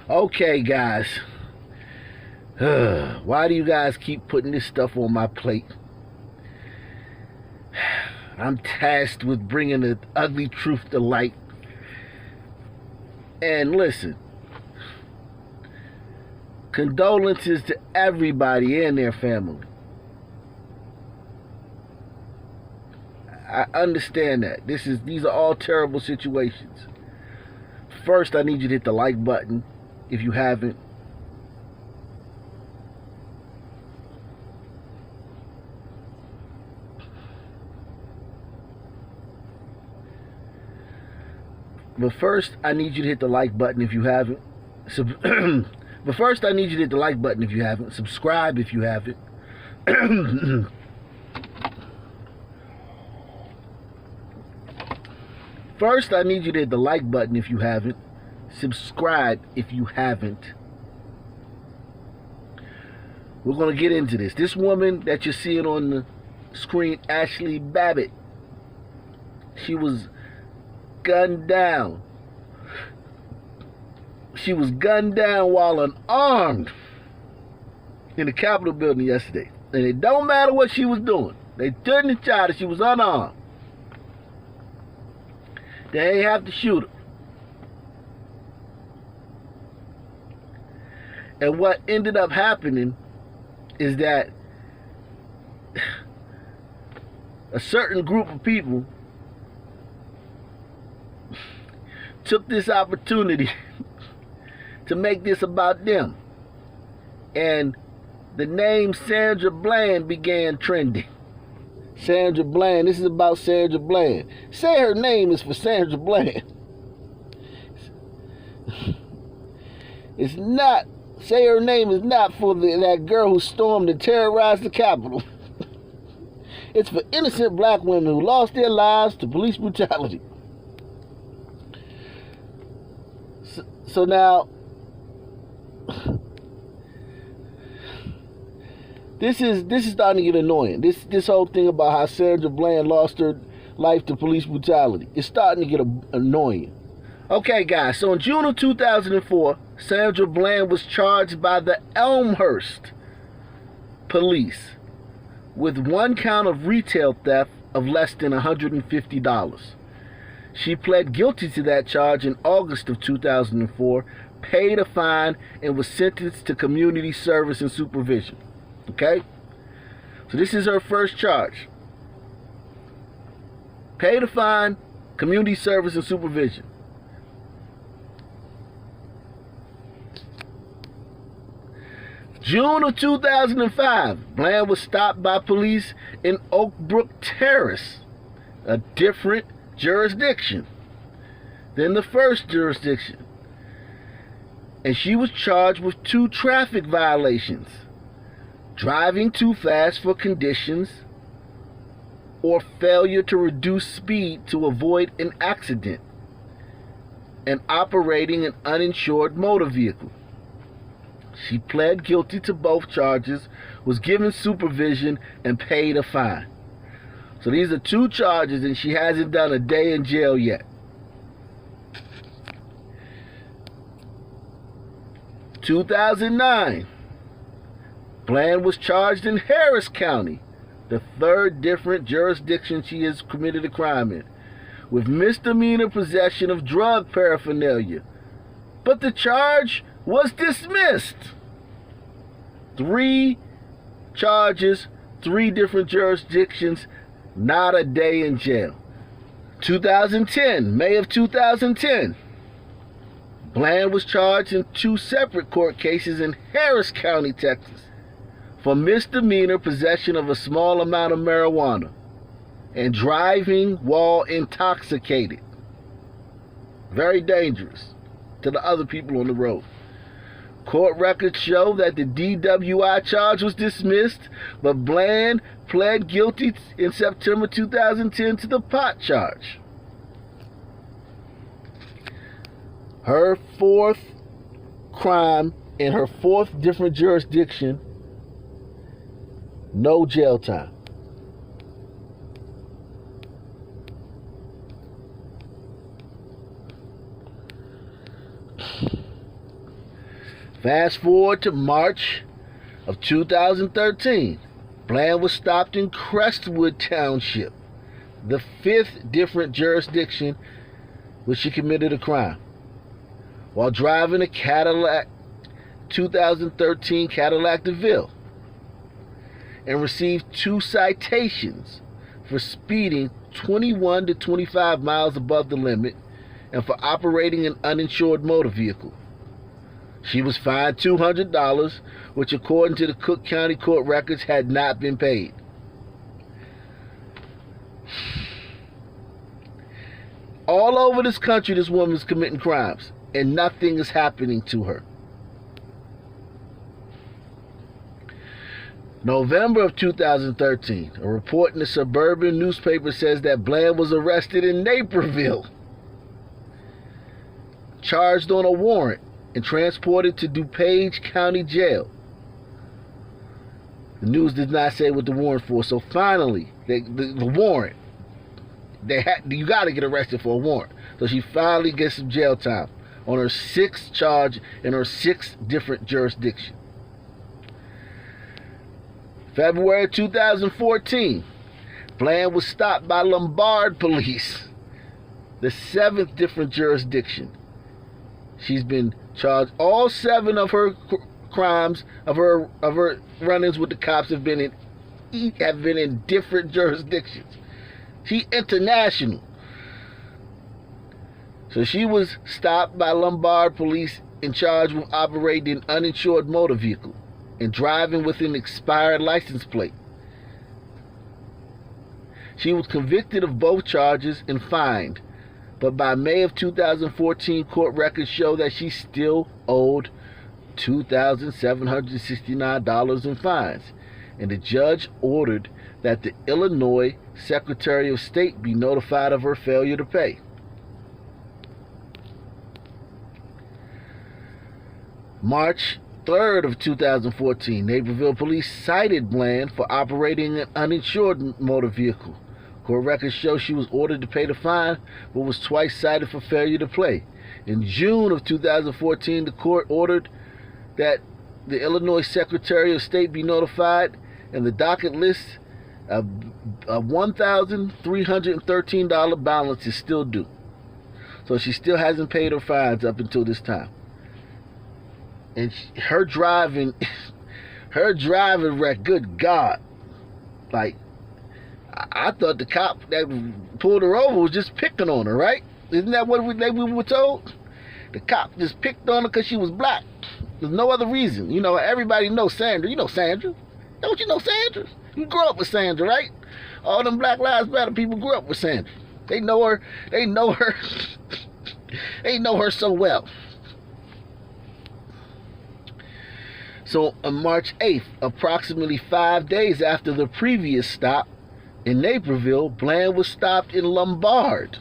Okay, guys. Why do you guys keep putting this stuff on my plate? I'm tasked with bringing the ugly truth to light. And listen, condolences to everybody and their family. I understand that. These are all terrible situations. First, I need you to hit the like button if you haven't. But first, I need you to hit the like button if you haven't. But first, I need you to hit the like button if you haven't. Subscribe if you haven't. First, I need you to hit the like button if you haven't. Subscribe if you haven't. We're going to get into this. This woman that you're seeing on the screen, Ashli Babbit, she was gunned down. She was gunned down while unarmed in the Capitol building yesterday. And it don't matter what she was doing. They didn't charge her. She was unarmed. They ain't have to shoot her. And what ended up happening is that a certain group of people took this opportunity to make this about them. And the name Sandra Bland began trending. Sandra Bland, this is about Sandra Bland. Say her name is for Sandra Bland. It's not, say her name is not for that girl who stormed and terrorized the Capitol. It's for innocent black women who lost their lives to police brutality. So now, this is starting to get annoying. This whole thing about how Sandra Bland lost her life to police brutality, it's starting to get annoying. Okay, guys. So in June of 2004, Sandra Bland was charged by the Elmhurst police with one count of retail theft of less than $150. She pled guilty to that charge in August of 2004, paid a fine, and was sentenced to community service and supervision. Okay? So this is her first charge. Paid a fine, community service, and supervision. June of 2005, Bland was stopped by police in Oak Brook Terrace, a different jurisdiction than the first jurisdiction. And she was charged with 2 traffic violations: driving too fast for conditions or failure to reduce speed to avoid an accident, and operating an uninsured motor vehicle. She pled guilty to both charges, was given supervision, and paid a fine. So these are 2 charges, and she hasn't done a day in jail yet. In 2009, Bland was charged in Harris County, the 3rd different jurisdiction she has committed a crime in, with misdemeanor possession of drug paraphernalia. But the charge was dismissed. 3 charges, 3 different jurisdictions, not a day in jail. 2010, May of 2010, Bland was charged in 2 separate court cases in Harris County, Texas, for misdemeanor possession of a small amount of marijuana and driving while intoxicated. Very dangerous to the other people on the road. Court records show that the DWI charge was dismissed, but Bland pled guilty in September 2010 to the pot charge. Her 4th crime in her 4th different jurisdiction, no jail time. Fast forward to March of 2013. Bland was stopped in Crestwood Township, the 5th different jurisdiction where she committed a crime, while driving a 2013 Cadillac DeVille, and received 2 citations for speeding 21 to 25 miles above the limit and for operating an uninsured motor vehicle. She was fined $200, which according to the Cook County court records had not been paid. All over this country, this woman is committing crimes, and nothing is happening to her. November of 2013, a report in the suburban newspaper says that Bland was arrested in Naperville, charged on a warrant, and transported to DuPage County Jail. The news did not say what the warrant for, so finally, the warrant, you got to get arrested for a warrant. So she finally gets some jail time on her 6th charge in her 6 different jurisdictions. February 2014, Bland was stopped by Lombard police, the 7th different jurisdiction. She's been charged. All 7 of her crimes, of her run-ins with the cops, have been in different jurisdictions. She international. So she was stopped by Lombard police and charged with operating an uninsured motor vehicle and driving with an expired license plate. She was convicted of both charges and fined, but by May of 2014, court records show that she still owed $2,769 in fines, and the judge ordered that the Illinois Secretary of State be notified of her failure to pay. March 3rd of 2014, Naperville police cited Bland for operating an uninsured motor vehicle. Court records show she was ordered to pay the fine, but was twice cited for failure to pay. In June of 2014, the court ordered that the Illinois Secretary of State be notified, and the docket lists a $1,313 balance is still due. So she still hasn't paid her fines up until this time. And her driving record, good God. Like, I thought the cop that pulled her over was just picking on her, right? Isn't that what we were told? The cop just picked on her because she was black. There's no other reason. You know, everybody knows Sandra. You know Sandra. Don't you know Sandra? You grew up with Sandra, right? All them Black Lives Matter people grew up with Sandra. They know her. They know her. They know her so well. So on March 8th, approximately 5 days after the previous stop in Naperville, Bland was stopped in Lombard.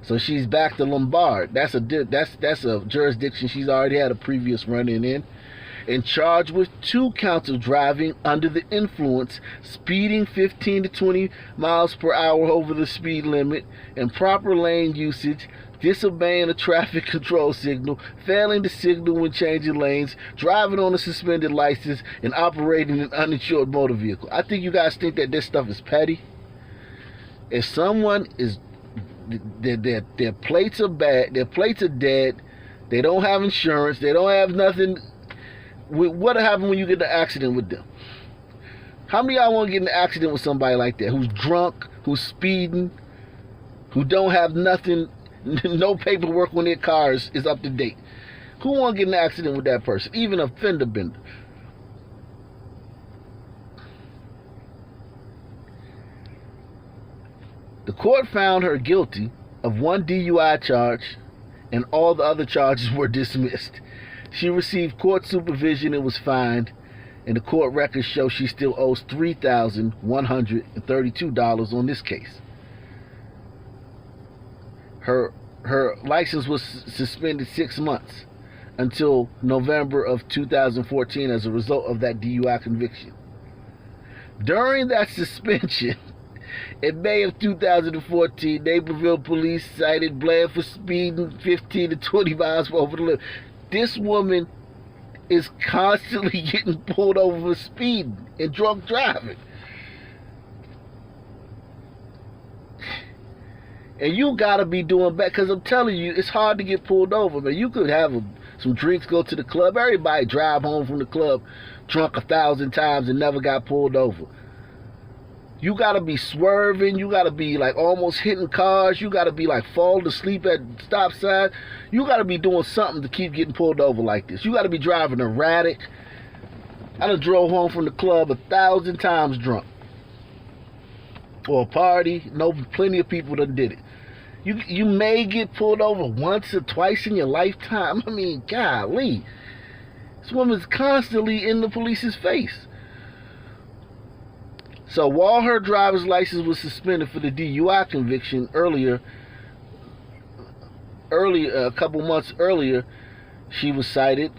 So she's back to Lombard. That's a jurisdiction she's already had a previous run-in in, and charged with 2 counts of driving under the influence, speeding 15 to 20 miles per hour over the speed limit, improper lane usage, disobeying a traffic control signal, failing to signal when changing lanes, driving on a suspended license, and operating an uninsured motor vehicle. I think you guys think that this stuff is petty. If someone is, their plates are bad, their plates are dead, they don't have insurance, they don't have nothing, what happened when you get in an accident with them? How many of y'all want to get in an accident with somebody like that, who's drunk, who's speeding, who don't have nothing, no paperwork when their car is up to date? Who want to get in an accident with that person? Even a fender bender. The court found her guilty of 1 DUI charge, and all the other charges were dismissed. She received court supervision and was fined, and the court records show she still owes $3,132 on this case. Her license was suspended 6 months until November of 2014 as a result of that DUI conviction. During that suspension, in May of 2014, Naperville police cited Bland for speeding 15 to 20 miles over the limit. This woman is constantly getting pulled over for speeding and drunk driving. And you gotta be doing better, because I'm telling you, it's hard to get pulled over, man. You could have some drinks, go to the club. Everybody drive home from the club drunk 1,000 times and never got pulled over. You gotta be swerving. You gotta be like almost hitting cars. You gotta be like falling asleep at stop signs. You gotta be doing something to keep getting pulled over like this. You gotta be driving erratic. I done drove home from the club 1,000 times drunk. Or a party. No, plenty of people done did it. You may get pulled over once or twice in your lifetime. I mean, golly. This woman's constantly in the police's face. So while her driver's license was suspended for the DUI conviction earlier, a couple months earlier, she was cited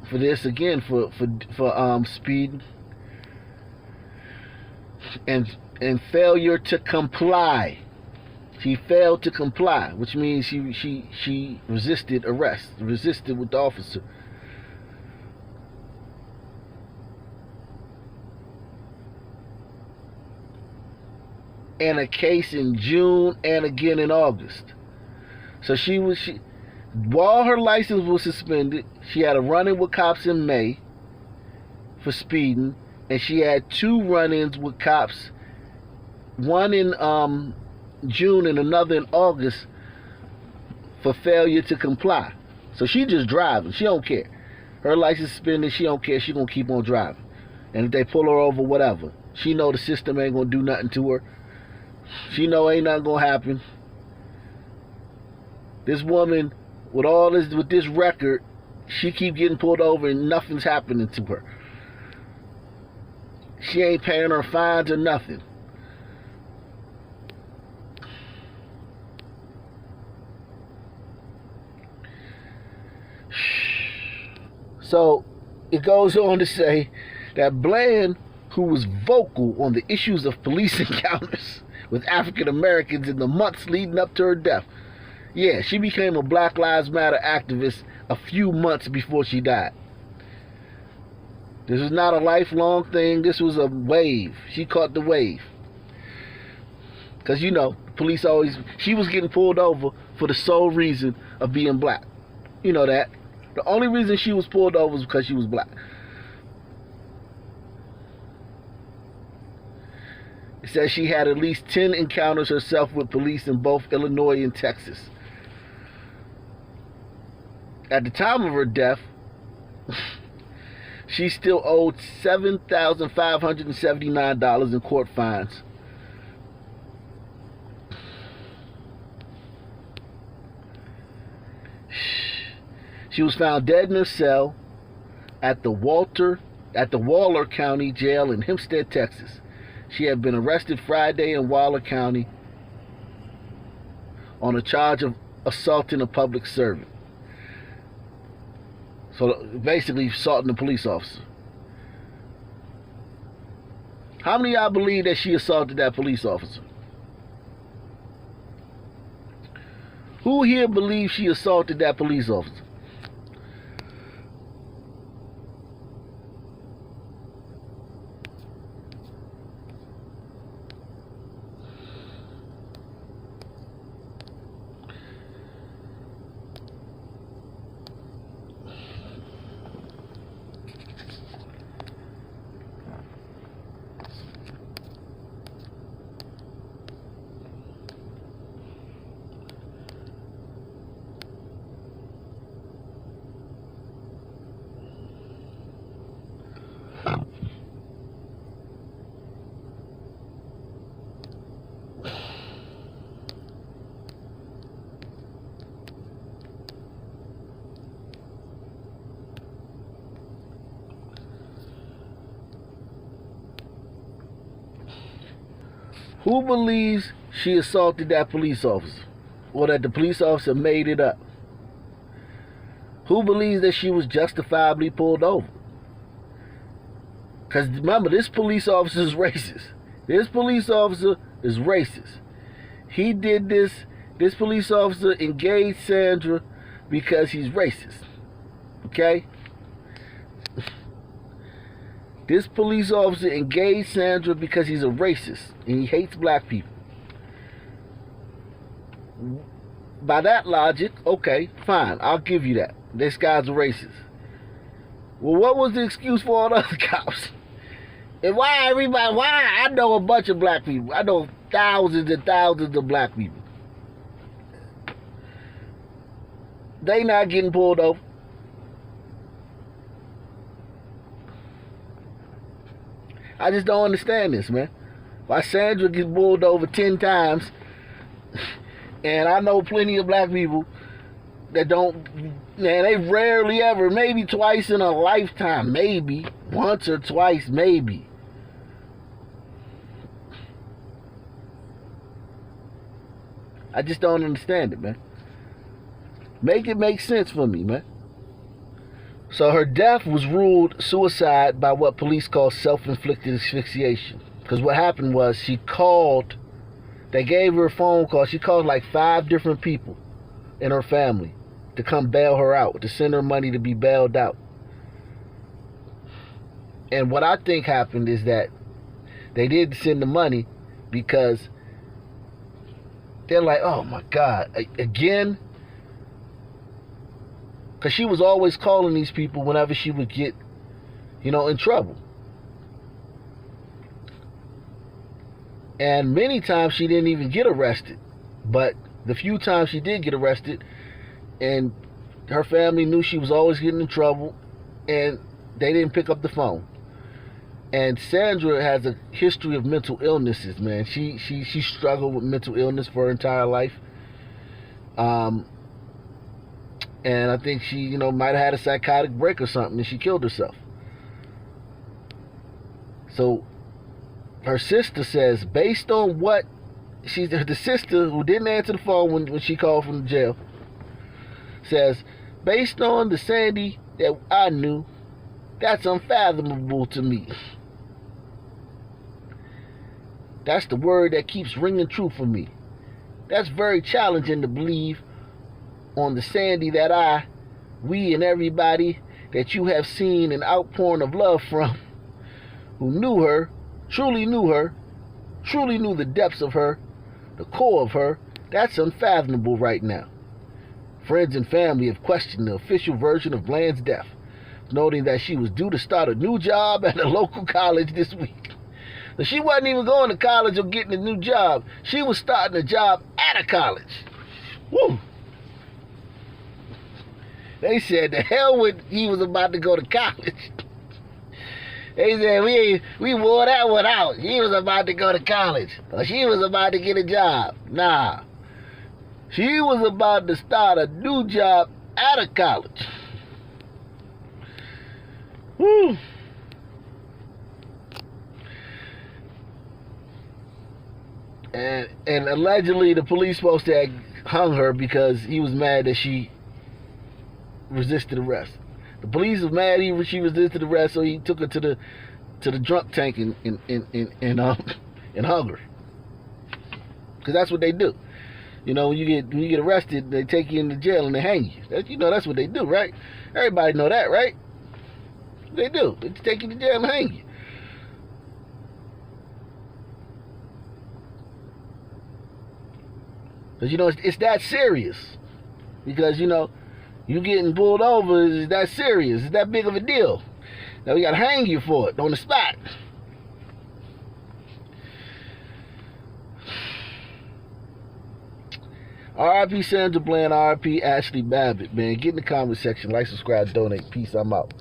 for this again for speed and failure to comply. She failed to comply, which means she resisted arrest, resisted with the officer. And a case in June and again in August. So while her license was suspended, she had a run-in with cops in May for speeding, and she had 2 run-ins with cops, one in June and another in August, for failure to comply. So she just driving. She don't care. Her license suspended. She don't care. She gonna keep on driving. And if they pull her over, whatever. She know the system ain't gonna do nothing to her. She know ain't nothing gonna happen. This woman with this record, she keep getting pulled over and nothing's happening to her. She ain't paying her fines or nothing. So it goes on to say that Bland, who was vocal on the issues of police encounters with African Americans in the months leading up to her death. Yeah, she became a Black Lives Matter activist a few months before she died. This was not a lifelong thing. This was a wave. She caught the wave. Because, police she was getting pulled over for the sole reason of being black. You know that. The only reason she was pulled over was because she was black. It says she had at least 10 encounters herself with police in both Illinois and Texas. At the time of her death, she still owed $7,579 in court fines. She was found dead in her cell at the Waller County Jail in Hempstead, Texas. She had been arrested Friday in Waller County on a charge of assaulting a public servant. So basically assaulting a police officer. How many of y'all believe that she assaulted that police officer? Who here believes she assaulted that police officer? Who believes she assaulted that police officer? Or that the police officer made it up? Who believes that she was justifiably pulled over? Because remember, this police officer is racist. This police officer is racist. He did this. This police officer engaged Sandra because he's racist. Okay? This police officer engaged Sandra because he's a racist and he hates black people. By that logic, okay, fine, I'll give you that. This guy's a racist. Well, what was the excuse for all the other cops? And why everybody, why? I know a bunch of black people. I know thousands and thousands of black people. They not getting pulled over. I just don't understand this, man. Why Sandra gets pulled over 10 times, and I know plenty of black people that don't, man, they rarely ever, maybe twice in a lifetime, maybe, once or twice, maybe. I just don't understand it, man. Make it make sense for me, man. So her death was ruled suicide by what police call self-inflicted asphyxiation. Because what happened was she called, they gave her a phone call. She called like 5 different people in her family to come bail her out, to send her money to be bailed out. And what I think happened is that they didn't send the money because they're like, oh my God, again? Because she was always calling these people whenever she would get, in trouble. And many times she didn't even get arrested. But the few times she did get arrested, and her family knew she was always getting in trouble, and they didn't pick up the phone. And Sandra has a history of mental illnesses, man. She struggled with mental illness for her entire life. And I think she, might have had a psychotic break or something, and she killed herself. So her sister says, based on what the sister who didn't answer the phone when she called from the jail, says, based on the Sandy that I knew, that's unfathomable to me. That's the word that keeps ringing true for me. That's very challenging to believe on the Sandy that we and everybody that you have seen an outpouring of love from, who knew her, truly knew the depths of her, the core of her. That's unfathomable right now. Friends and family have questioned the official version of Bland's death, noting that she was due to start a new job at a local college this week. So she wasn't even going to college or getting a new job. She was starting a job at a college. Woo! They said the hell with he was about to go to college. They said we wore that one out. He was about to go to college. Or she was about to get a job. Nah. She was about to start a new job at a college. Woo. And allegedly the police supposed to have hung her because he was mad that she resisted arrest. The police was mad she resisted arrest, so he took her to the drunk tank and hung her. Because that's what they do. When you get arrested, they take you into jail and they hang you. That's what they do, right? Everybody know that, right? They do. They take you to jail and hang you. Because, it's that serious. Because, you getting pulled over is that serious. It's that big of a deal. Now we got to hang you for it on the spot. R.I.P. Sandra Bland, R.I.P. Ashli Babbit, man. Get in the comment section. Like, subscribe, donate. Peace. I'm out.